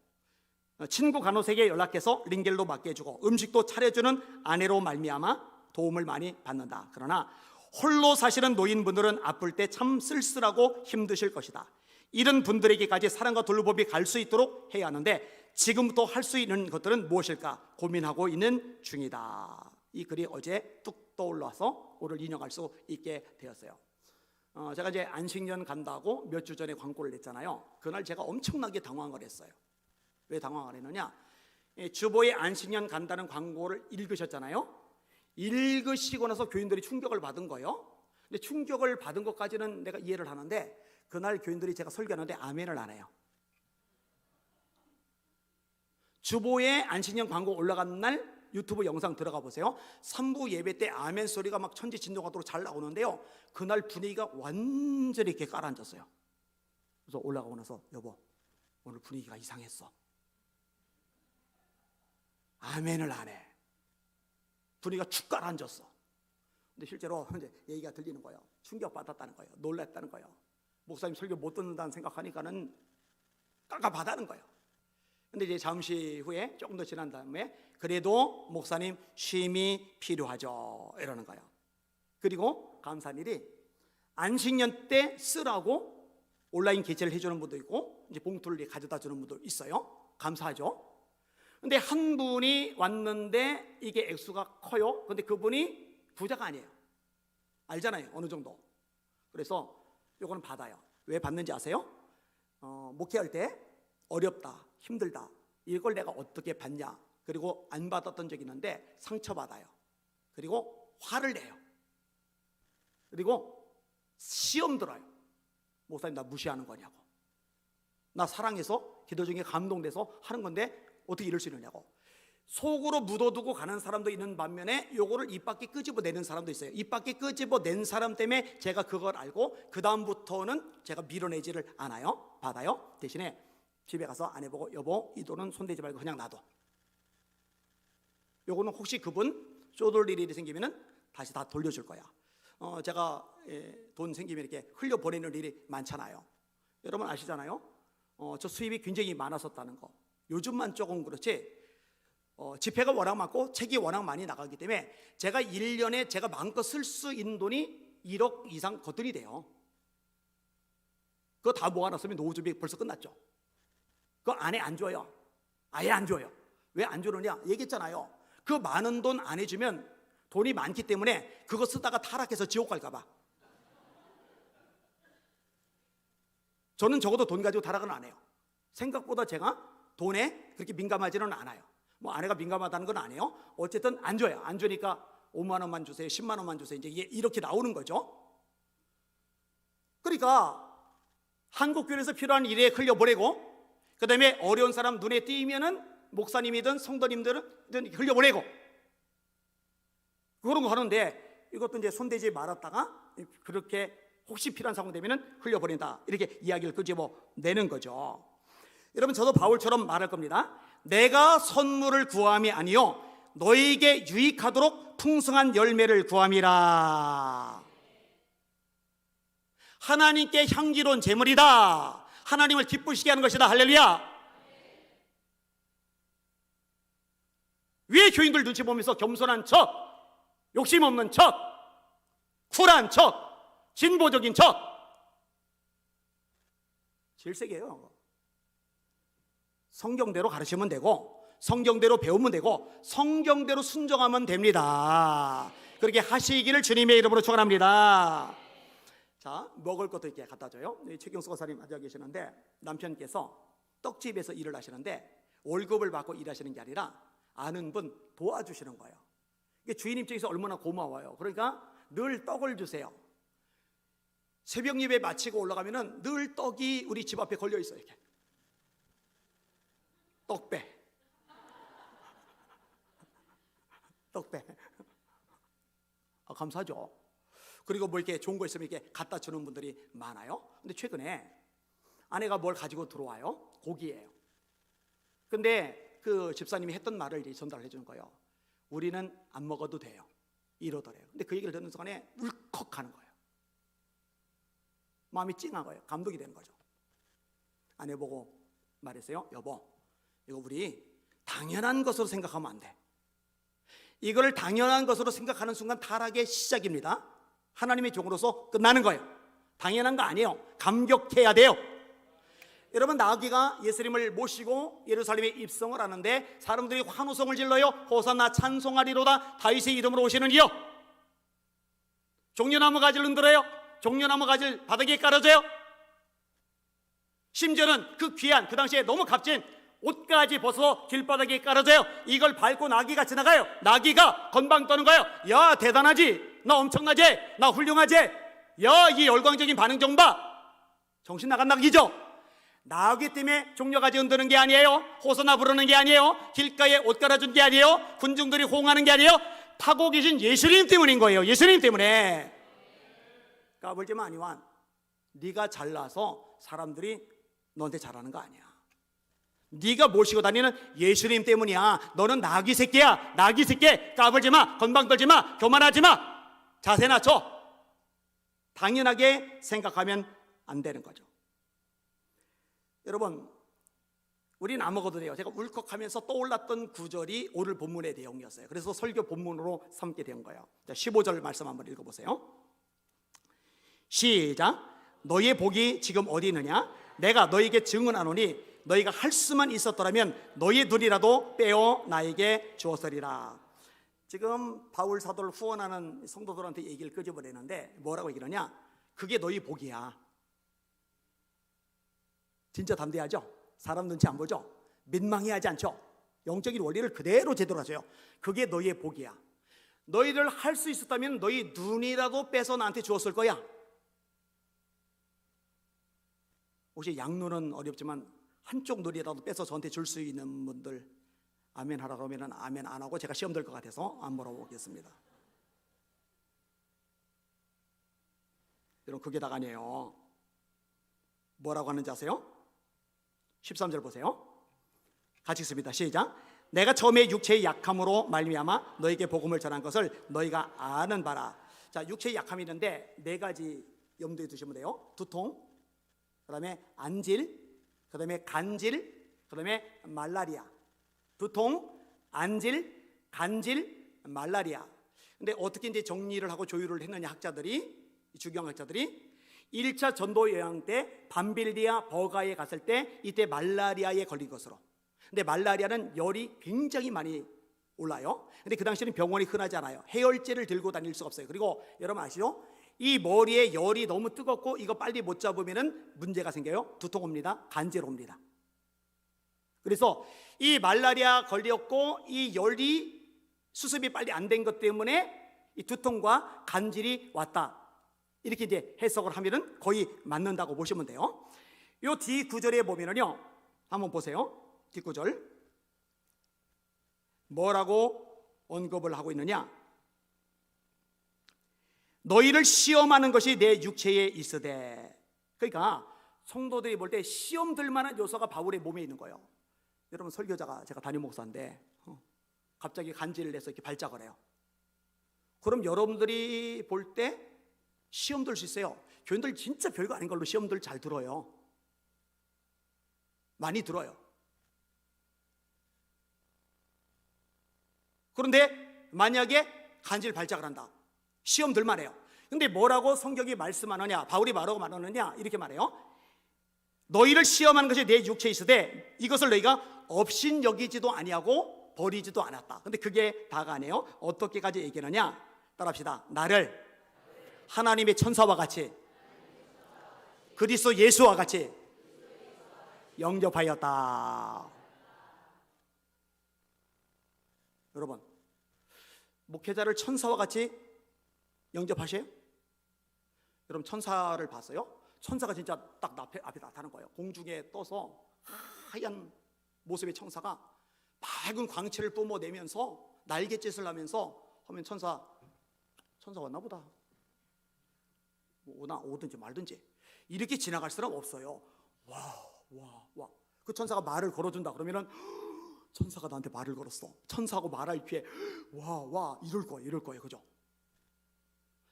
친구 간호사에게 연락해서 링겔도 맞게 해주고, 음식도 차려주는 아내로 말미암아 도움을 많이 받는다. 그러나 홀로 사시는 노인분들은 아플 때 참 쓸쓸하고 힘드실 것이다. 이런 분들에게까지 사랑과 돌봄이 갈 수 있도록 해야 하는데 지금부터 할 수 있는 것들은 무엇일까 고민하고 있는 중이다. 이 글이 어제 뚝 떠올라서 오늘 인용할 수 있게 되었어요. 제가 이제 안식년 간다고 몇 주 전에 광고를 냈잖아요. 그날 제가 엄청나게 당황을 했어요. 왜 당황을 했느냐? 주보에 안식년 간다는 광고를 읽으셨잖아요. 읽으시고 나서 교인들이 충격을 받은 거예요. 근데 충격을 받은 것까지는 내가 이해를 하는데 그날 교인들이 제가 설교하는데 아멘을 안 해요. 주보에 안식년 광고 올라간 날 유튜브 영상 들어가 보세요. 3부 예배 때 아멘 소리가 막 천지진동하도록 잘 나오는데요. 그날 분위기가 완전히 이렇게 깔아앉았어요. 그래서 올라가고 나서 여보, 오늘 분위기가 이상했어. 아멘을 안 해. 분위기가 축 깔아앉았어. 근데 실제로 이제 얘기가 들리는 거예요. 충격받았다는 거예요. 놀랐다는 거예요. 목사님 설교 못 듣는다는 생각하니까는 깝깝하다는 거예요. 근데 이제 잠시 후에 조금 더 지난 다음에 그래도 목사님 쉼이 필요하죠 이러는 거예요. 그리고 감사한 일이 안식년 때 쓰라고 온라인 개최를 해주는 분도 있고 이제 봉투를 가져다 주는 분도 있어요. 감사하죠. 근데 한 분이 왔는데 이게 액수가 커요. 근데 그분이 부자가 아니에요. 알잖아요, 어느 정도. 그래서 요거는 받아요. 왜 받는지 아세요? 목회할 때 어렵다, 힘들다, 이걸 내가 어떻게 받냐. 그리고 안 받았던 적이 있는데 상처받아요. 그리고 화를 내요. 그리고 시험 들어요. 목사님 나 무시하는 거냐고. 나 사랑해서 기도 중에 감동돼서 하는 건데 어떻게 이럴 수 있느냐고. 속으로 묻어두고 가는 사람도 있는 반면에 요거를 입 밖에 끄집어내는 사람도 있어요. 입 밖에 끄집어낸 사람 때문에 제가 그걸 알고 그 다음부터는 제가 밀어내지를 않아요. 받아요. 대신에 집에 가서 아내 보고 여보 이 돈은 손대지 말고 그냥 놔둬. 요거는 혹시 그분 쪼들 일이 생기면은 다시 다 돌려줄 거야. 제가 돈 생기면 이렇게 흘려보내는 일이 많잖아요. 여러분 아시잖아요. 저 수입이 굉장히 많았었다는 거. 요즘만 조금 그렇지 집회가 워낙 많고 책이 워낙 많이 나가기 때문에 제가 1년에 제가 마음껏 쓸 수 있는 돈이 1억 이상 거뜬히 돼요. 그거 다 모아놨으면 노후 준비 벌써 끝났죠. 그거 안에 안 줘요. 아예 안 줘요. 왜 안 주느냐? 얘기했잖아요. 그 많은 돈 안 해주면 돈이 많기 때문에 그거 쓰다가 타락해서 지옥 갈까 봐. 저는 적어도 돈 가지고 타락은 안 해요. 생각보다 제가 돈에 그렇게 민감하지는 않아요. 뭐 아내가 민감하다는 건 아니에요. 어쨌든 안 줘요. 안 주니까 5만 원만 주세요. 10만 원만 주세요. 이제 이렇게 나오는 거죠. 그러니까 한국교회에서 필요한 일에 흘려보내고 그다음에 어려운 사람 눈에 띄면은 목사님이든 성도님들은 흘려보내고 그런 거 하는데 이것도 이제 손대지 말았다가 그렇게 혹시 필요한 상황 되면은 흘려버린다. 이렇게 이야기를 끄집어내는 거죠. 여러분 저도 바울처럼 말할 겁니다. 내가 선물을 구함이 아니요 너에게 유익하도록 풍성한 열매를 구함이라. 하나님께 향기로운 제물이다. 하나님을 기쁘시게 하는 것이다. 할렐루야. 왜 교인들 눈치 보면서 겸손한 척, 욕심 없는 척, 쿨한 척, 진보적인 척 질색이에요. 성경대로 가르치면 되고 성경대로 배우면 되고 성경대로 순종하면 됩니다. 그렇게 하시기를 주님의 이름으로 축원합니다. 자, 먹을 것도 이렇게 갖다 줘요. 최경수 권사님 앉아 계시는데 남편께서 떡집에서 일을 하시는데 월급을 받고 일하시는 게 아니라 아는 분 도와주시는 거예요. 이게 주인 입장에서 얼마나 고마워요. 그러니까 늘 떡을 주세요. 새벽 예배 마치고 올라가면은 늘 떡이 우리 집 앞에 걸려 있어요. 이렇게 떡배, 떡배. 감사하죠. 그리고 뭐 이렇게 좋은 거 있으면 이렇게 갖다 주는 분들이 많아요. 근데 최근에 아내가 뭘 가지고 들어와요? 고기예요. 근데 그 집사님이 했던 말을 이제 전달해 주는 거예요. 우리는 안 먹어도 돼요. 이러더래요. 근데 그 얘기를 듣는 순간에 울컥하는 거예요. 마음이 찡한 거예요. 감동이 되는 거죠. 아내 보고 말했어요. 여보, 이거 우리 당연한 것으로 생각하면 안 돼. 이거를 당연한 것으로 생각하는 순간 타락의 시작입니다. 하나님의 종으로서 끝나는 거예요. 당연한 거 아니에요. 감격해야 돼요. 여러분 나아기가 예수님을 모시고 예루살렘에 입성을 하는데 사람들이 환호성을 질러요. 호산나 찬송하리로다. 다윗의 이름으로 오시는 이여. 종려나무 가지를 흔들어요. 종려나무 가지를 바닥에 깔아줘요. 심지어는 그 귀한 그 당시에 너무 값진 옷까지 벗어 길바닥에 깔아줘요. 이걸 밟고 나귀가 지나가요. 나귀가 건방 떠는 거예요. 야 대단하지. 나 엄청나지. 나 훌륭하지. 야 이 열광적인 반응 좀 봐. 정신 나간 나귀죠. 나귀 때문에 종려가지 흔드는 게 아니에요. 호소나 부르는 게 아니에요. 길가에 옷 깔아준 게 아니에요. 군중들이 호응하는 게 아니에요. 타고 계신 예수님 때문인 거예요. 예수님 때문에. 까불지만 아니완 네가 잘나서 사람들이 너한테 잘하는 거 아니야. 네가 모시고 다니는 예수님 때문이야. 너는 나귀 새끼야. 나귀 새끼. 까불지마. 건방 떨지마. 교만하지마. 자세 낮춰. 당연하게 생각하면 안 되는 거죠. 여러분 우리는 안 먹어도 돼요. 제가 울컥하면서 떠올랐던 구절이 오늘 본문의 내용이었어요. 그래서 설교 본문으로 삼게 된 거예요. 자, 15절 말씀 한번 읽어보세요. 시작. 너희의 복이 지금 어디 있느냐? 내가 너희에게 증언하노니 너희가 할 수만 있었더라면 너희의 눈이라도 빼어 나에게 주었으리라. 지금 바울 사도를 후원하는 성도들한테 얘기를 끄집어내는데 뭐라고 얘기하냐? 그게 너희 복이야. 진짜 담대하죠? 사람 눈치 안 보죠? 민망해하지 않죠? 영적인 원리를 그대로 제대로 하세요. 그게 너희의 복이야. 너희들 할 수 있었다면 너희 눈이라도 빼서 나한테 주었을 거야. 혹시 양눈은 어렵지만 한쪽 눈이라도 빼서 저한테 줄 수 있는 분들 아멘 하라 그러면 아멘 안 하고 제가 시험 들 것 같아서 안 물어보겠습니다. 여러분 그게 다가 아니에요. 뭐라고 하는지 아세요? 13절 보세요. 같이 읽습니다. 시작. 내가 처음에 육체의 약함으로 말미암아 너에게 복음을 전한 것을 너희가 아는 바라. 자, 육체의 약함이 있는데 네 가지 염두에 두시면 돼요. 두통, 그 다음에 안질, 그 다음에 간질, 그 다음에 말라리아. 두통, 안질, 간질, 말라리아. 근데 어떻게 이제 정리를 하고 조율을 했느냐 학자들이, 주경학자들이 1차 전도 여행 때 밤빌리아 버가에 갔을 때 이때 말라리아에 걸린 것으로. 근데 말라리아는 열이 굉장히 많이 올라요. 근데 그 당시에는 병원이 흔하지 않아요. 해열제를 들고 다닐 수가 없어요. 그리고 여러분 아시죠? 이 머리에 열이 너무 뜨겁고 이거 빨리 못 잡으면은 문제가 생겨요. 두통 옵니다. 간질 옵니다. 그래서 이 말라리아 걸렸고 이 열이 수습이 빨리 안 된 것 때문에 이 두통과 간질이 왔다. 이렇게 이제 해석을 하면은 거의 맞는다고 보시면 돼요. 요 뒤 구절에 보면은요, 한번 보세요. 뒷구절 뭐라고 언급을 하고 있느냐? 너희를 시험하는 것이 내 육체에 있으되. 그러니까 성도들이 볼 때 시험 들 만한 요소가 바울의 몸에 있는 거예요. 여러분 설교자가 제가 담임 목사인데 갑자기 간질을 내서 이렇게 발작을 해요. 그럼 여러분들이 볼 때 시험 들 수 있어요. 교인들 진짜 별거 아닌 걸로 시험들 잘 들어요. 많이 들어요. 그런데 만약에 간질 발작을 한다. 시험 들만해요. 근데 뭐라고 성경이 말씀하느냐, 바울이 뭐라고 말하느냐, 이렇게 말해요. 너희를 시험하는 것이 내 육체에 있으되 이것을 너희가 업신여기지도 아니하고 버리지도 않았다. 근데 그게 다가 아니에요. 어떻게까지 얘기하느냐, 따라합시다. 나를 하나님의 천사와 같이 그리스도 예수와 같이 영접하였다. 여러분, 목회자를 천사와 같이 영접하세요? 여러분 천사를 봤어요? 천사가 진짜 딱 앞에 나타나는 거예요. 공중에 떠서 하얀 모습의 천사가 밝은 광채를 뿜어내면서 날갯짓을 하면서 하면 천사 왔나 보다. 오나 오든지 말든지 이렇게 지나갈 사람 없어요. 와. 그 천사가 말을 걸어준다 그러면은 천사가 나한테 말을 걸었어. 천사하고 말할 기회 와 이럴 거예요. 그죠?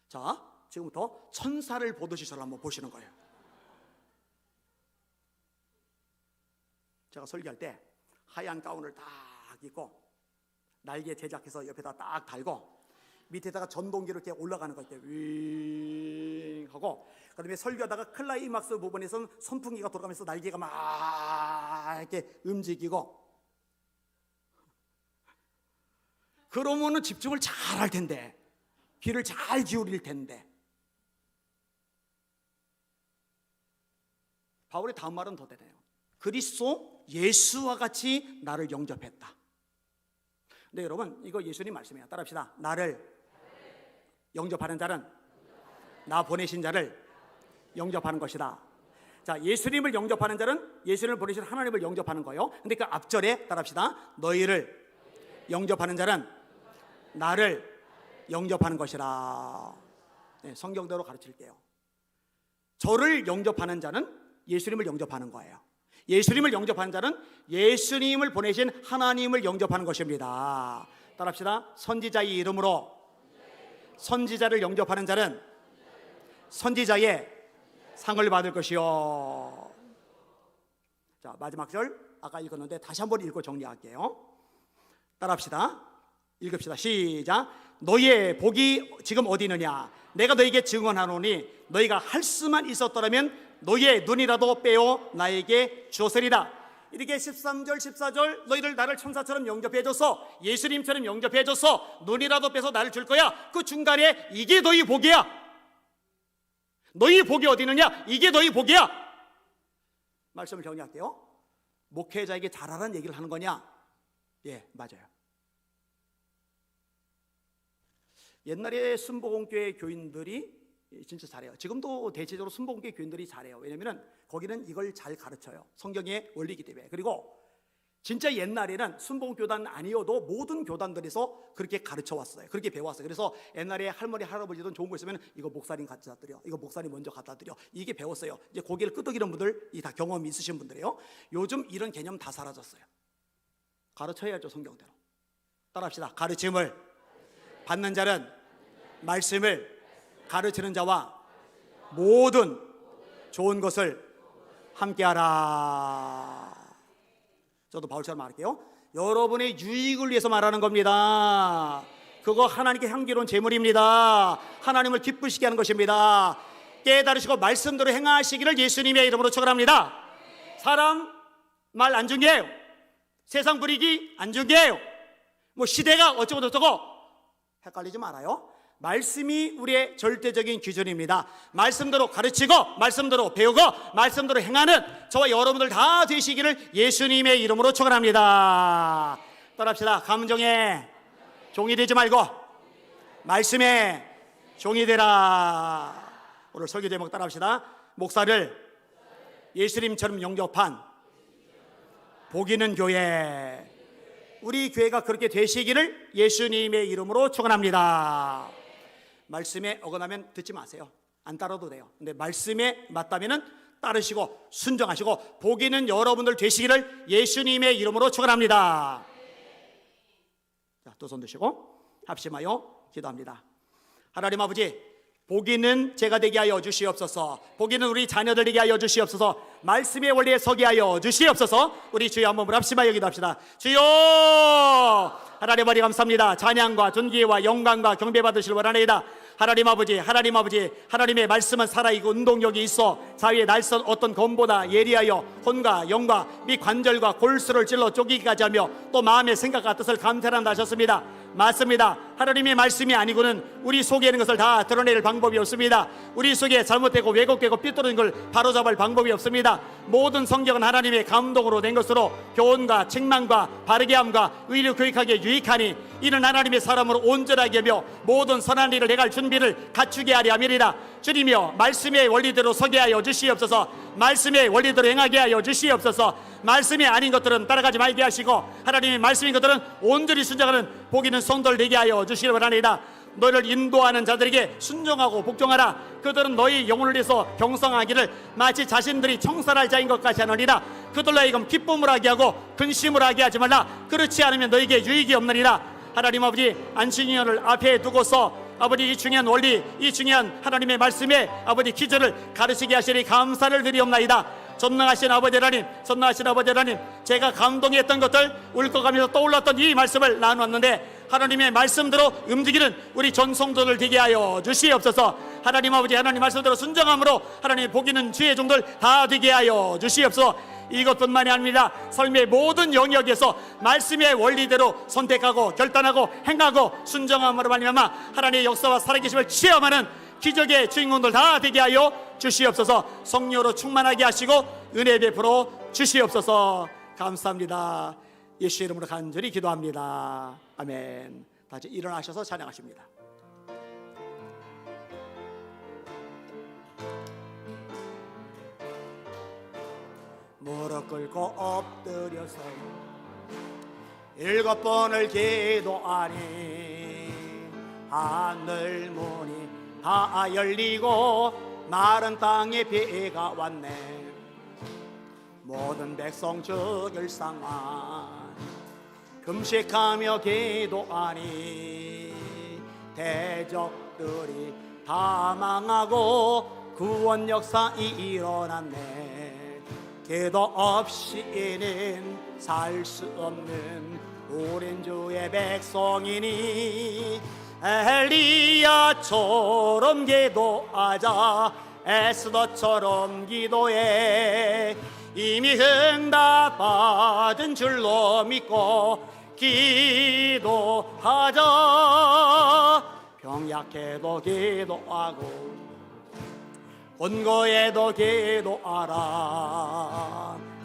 자, 지금부터 천사를 보듯이 저를 한번 보시는 거예요. 제가 설교할 때 하얀 가운을 딱 입고 날개 제작해서 옆에다 딱 달고 밑에다가 전동기로 이렇게 올라가는 거 이렇게 윙 하고, 그다음에 설교하다가 클라이막스 부분에서는 선풍기가 돌아가면서 날개가 막 이렇게 움직이고, 그러면은 집중을 잘 할 텐데, 귀를 잘 기울일 텐데. 바울의 다음 말은 더 되네요. 그리스도 예수와 같이 나를 영접했다. 근데 여러분 이거 예수님 말씀이에요. 따라합시다. 나를 영접하는 자는 나 보내신 자를 영접하는 것이다. 자, 예수님을 영접하는 자는 예수님을 보내신 하나님을 영접하는 거예요. 근데 그 앞절에 따라합시다. 너희를 영접하는 자는 나를 영접하는 것이라. 네, 성경대로 가르칠게요. 저를 영접하는 자는 예수님을 영접하는 거예요. 예수님을 영접하는 자는 예수님을 보내신 하나님을 영접하는 것입니다. 따라합시다. 선지자의 이름으로 선지자를 영접하는 자는 선지자의 상을 받을 것이요. 자, 마지막 절 아까 읽었는데 다시 한번 읽고 정리할게요. 따라합시다. 읽읍시다. 시작. 너희의 복이 지금 어디 있느냐? 내가 너희에게 증언하노니 너희가 할 수만 있었더라면 너희의 눈이라도 빼어 나에게 주었으리라. 이렇게 13절 14절 너희들 나를 천사처럼 영접해줘서 예수님처럼 영접해줘서 눈이라도 빼서 나를 줄 거야. 그 중간에 이게 너희 복이야. 너희 복이 어디 있느냐? 이게 너희 복이야. 말씀을 정리할게요. 목회자에게 잘하라는 얘기를 하는 거냐? 예, 맞아요. 옛날에 순복음교회 교인들이 진짜 잘해요. 지금도 대체적으로 순복음교회 교인들이 잘해요. 왜냐하면 거기는 이걸 잘 가르쳐요. 성경의 원리이기 때문에. 그리고 진짜 옛날에는 순복음교단 아니어도 모든 교단들에서 그렇게 가르쳐 왔어요. 그렇게 배웠어요. 그래서 옛날에 할머니 할아버지든 좋은 거 있으면 이거 목사님 갖다 드려, 이거 목사님 먼저 갖다 드려, 이게 배웠어요. 이제 고개를 끄덕이는 분들, 이 다 경험이 있으신 분들이에요. 요즘 이런 개념 다 사라졌어요. 가르쳐야죠. 성경대로 따라합시다. 가르침을 받는 자는 말씀을 가르치는 자와 모든 좋은 것을 함께하라. 저도 바울처럼 말할게요. 여러분의 유익을 위해서 말하는 겁니다. 그거 하나님께 향기로운 제물입니다. 하나님을 기쁘시게 하는 것입니다. 깨달으시고 말씀대로 행하시기를 예수님의 이름으로 축원합니다. 사람 말 안 중요해요. 세상 분위기 안 중요해요. 뭐 시대가 어쩌고 저쩌고 헷갈리지 말아요. 말씀이 우리의 절대적인 기준입니다. 말씀대로 가르치고 말씀대로 배우고 말씀대로 행하는 저와 여러분들 다 되시기를 예수님의 이름으로 축원합니다. 따라합시다. 감정에 종이 되지 말고 말씀에 종이 되라. 오늘 설교 제목 따라합시다. 목사를 예수님처럼 영접한 복 있는 교회. 우리 교회가 그렇게 되시기를 예수님의 이름으로 축원합니다. 말씀에 어긋나면 듣지 마세요. 안 따라도 돼요. 근데 말씀에 맞다면은 따르시고 순종하시고 복 있는 여러분들 되시기를 예수님의 이름으로 축원합니다. 자, 또 손 드시고 합심하여 기도합니다. 하나님 아버지, 복 있는 제가 되게 하여 주시옵소서. 복 있는 우리 자녀들 되게 하여 주시옵소서. 말씀의 원리에 서게 하여 주시옵소서. 우리 주여 한번 합심하여 기도합시다. 주여, 하나님 아버지 감사합니다. 찬양과 존귀와 영광과 경배 받으실 원하나이다. 하나님 아버지, 하나님의 말씀은 살아있고 운동력이 있어 자위의 날선 어떤 검보다 예리하여 혼과 영과 및 관절과 골수를 찔러 쪼개기까지 하며 또 마음의 생각과 뜻을 감찰한다 하셨습니다. 맞습니다. 하나님의 말씀이 아니고는 우리 속에 있는 것을 다 드러낼 방법이 없습니다. 우리 속에 잘못되고 왜곡되고 삐뚤어진 걸 바로잡을 방법이 없습니다. 모든 성경은 하나님의 감동으로 된 것으로 교훈과 책망과 바르게 함과 의로 교육하기에 유익하니 이는 하나님의 사람으로 온전하게 하며 모든 선한 일을 행할 준비를 갖추게 하려 함이리라. 주님이여, 말씀의 원리대로 서게 하여 주시옵소서. 말씀의 원리대로 행하게 하여 주시옵소서. 말씀이 아닌 것들은 따라가지 말게 하시고 하나님의 말씀인 것들은 온전히 순종하는 복 있는 성도를 되게 하여 주시기 바랍니다. 너를 인도하는 자들에게 순종하고 복종하라. 그들은 너희 영혼을 위해서 경성하기를 마치 자신들이 청산할 자인 것 같이 하느니라. 그들로 하여금 기쁨을 하게 하고 근심을 하게 하지 말라. 그렇지 않으면 너에게 유익이 없느니라. 하나님 아버지, 안식년을 앞에 두고서 아버지 이 중요한 원리, 이 중요한 하나님의 말씀에 아버지 기준을 가르치게 하시니 감사를 드리옵나이다. 전능하신 아버지 하나님, 전능하신 아버지 하나님, 제가 감동했던 것들, 울컥하면서 떠올랐던 이 말씀을 나누었는데 하나님의 말씀대로 움직이는 우리 전성도를 되게 하여 주시옵소서. 하나님 아버지, 하나님 말씀대로 순종함으로 하나님 복 있는 주의 종들 다 되게 하여 주시옵소서. 이것뿐만이 아닙니다. 삶의 모든 영역에서 말씀의 원리대로 선택하고 결단하고 행하고 순종함으로 말미암아 하나님의 역사와 살아계심을 체험하는 기적의 주인공들 다 되게 하여 주시옵소서. 성령으로 충만하게 하시고 은혜 베풀어 주시옵소서. 감사합니다. 예수 이름으로 간절히 기도합니다. 아멘. 다시 일어나셔서 찬양하십니다. 무릎 꿇고 엎드려서 7번을 기도하니 하늘 문이 다 열리고 마른 땅에 비가 왔네. 모든 백성 죽을 상황 금식하며 기도하니 대적들이 다 망하고 구원 역사 일어났네. 기도 없이는 살 수 없는 오랜 주의 백성이니 엘리야처럼 기도하자. 에스더처럼 기도해. 이미 응답받은 줄로 믿고 기도하자. 병약해도 기도하고 권고에도 기도하라.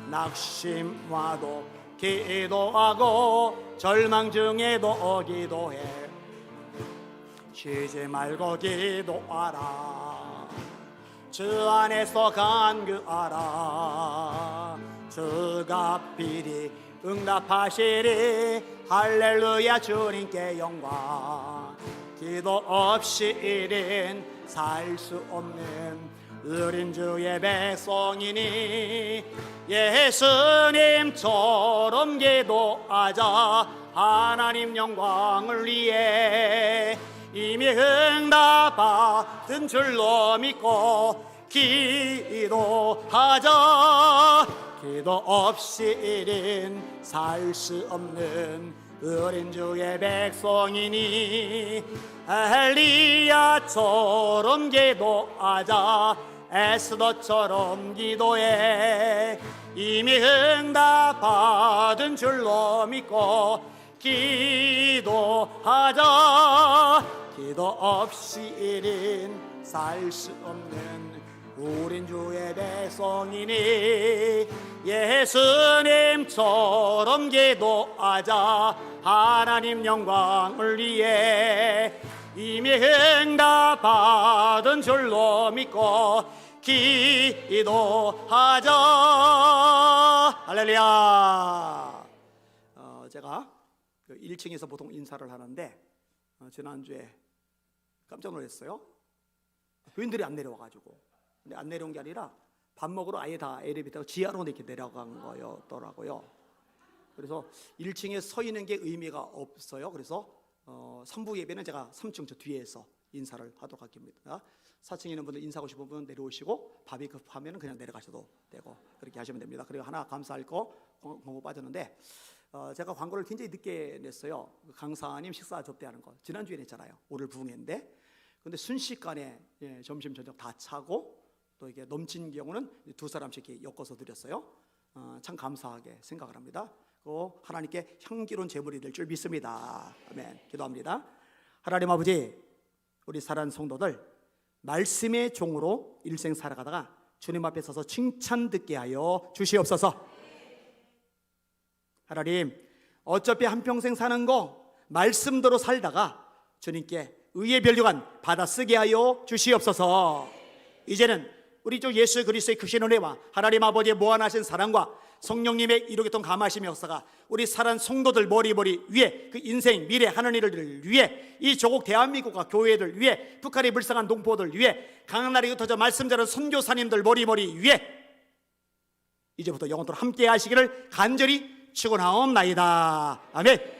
낙심 와도 기도하고 절망 중에도 기도해. 쉬지 말고 기도하라. 주 안에서 간구하라. 주가 필히 응답하시리. 할렐루야 주님께 영광. 기도 없이 1인 살 수 없는 어린 주의 백성이니 예수님처럼 기도하자. 하나님 영광을 위해 이미 응답받은 줄로 믿고 기도하자. 기도 없이 1인 살 수 없는 어린 주의 백성이니 엘리야처럼 기도하자. 에스더처럼 기도해 이미 응답받은 줄로 믿고 기도하자. 기도 없이 1인 살 수 없는 우린 주의 백성이니 예수님처럼 기도하자. 하나님 영광을 위해 이미 응답받은 줄로 믿고 기도하자. 할렐루야. 제가 1층에서 보통 인사를 하는데 지난주에 깜짝 놀랐어요. 교인들이 안 내려와가지고. 근데 안 내려온 게 아니라 밥 먹으러 아예 다 엘리베이터가 지하로 이렇게 내려간 거였더라고요. 그래서 1층에 서 있는 게 의미가 없어요. 그래서 3부 예배는 제가 3층 저 뒤에서 인사를 하도록 하겠습니다. 4층에 있는 분들 인사하고 싶은 분은 내려오시고 밥이 급하면 그냥 내려가셔도 되고 그렇게 하시면 됩니다. 그리고 하나 감사할 거 광고 빠졌는데 제가 광고를 굉장히 늦게 냈어요. 강사님 식사 접대하는 거 지난주에 냈잖아요. 오늘 부흥회인데 근데 순식간에 점심 저녁 다 차고 또 이게 넘친 경우는 2사람씩 이렇게 엮어서 드렸어요. 참 감사하게 생각을 합니다. 하나님께 향기로운 제물이 될 줄 믿습니다. 아멘. 기도합니다. 하나님 아버지, 우리 사랑하는 성도들 말씀의 종으로 일생 살아가다가 주님 앞에 서서 칭찬 듣게 하여 주시옵소서. 하나님, 어차피 한평생 사는 거 말씀대로 살다가 주님께 의의 변류관 받아 쓰게 하여 주시옵소서. 이제는 우리 주 예수 그리스도의 크신 은혜와 하나님 아버지의 무한하신 사랑과 성령님의 이루겠던 감하심의 역사가 우리 사랑하는 성도들 머리 위에 그 인생 미래 하는 일을 위해 이 조국 대한민국과 교회들 위해 북한이 불쌍한 동포들 위해 강한 날이 흩어져 말씀 전하는 선교사님들 머리 위에 이제부터 영원토록 함께 하시기를 간절히 축원하옵나이다. 아멘.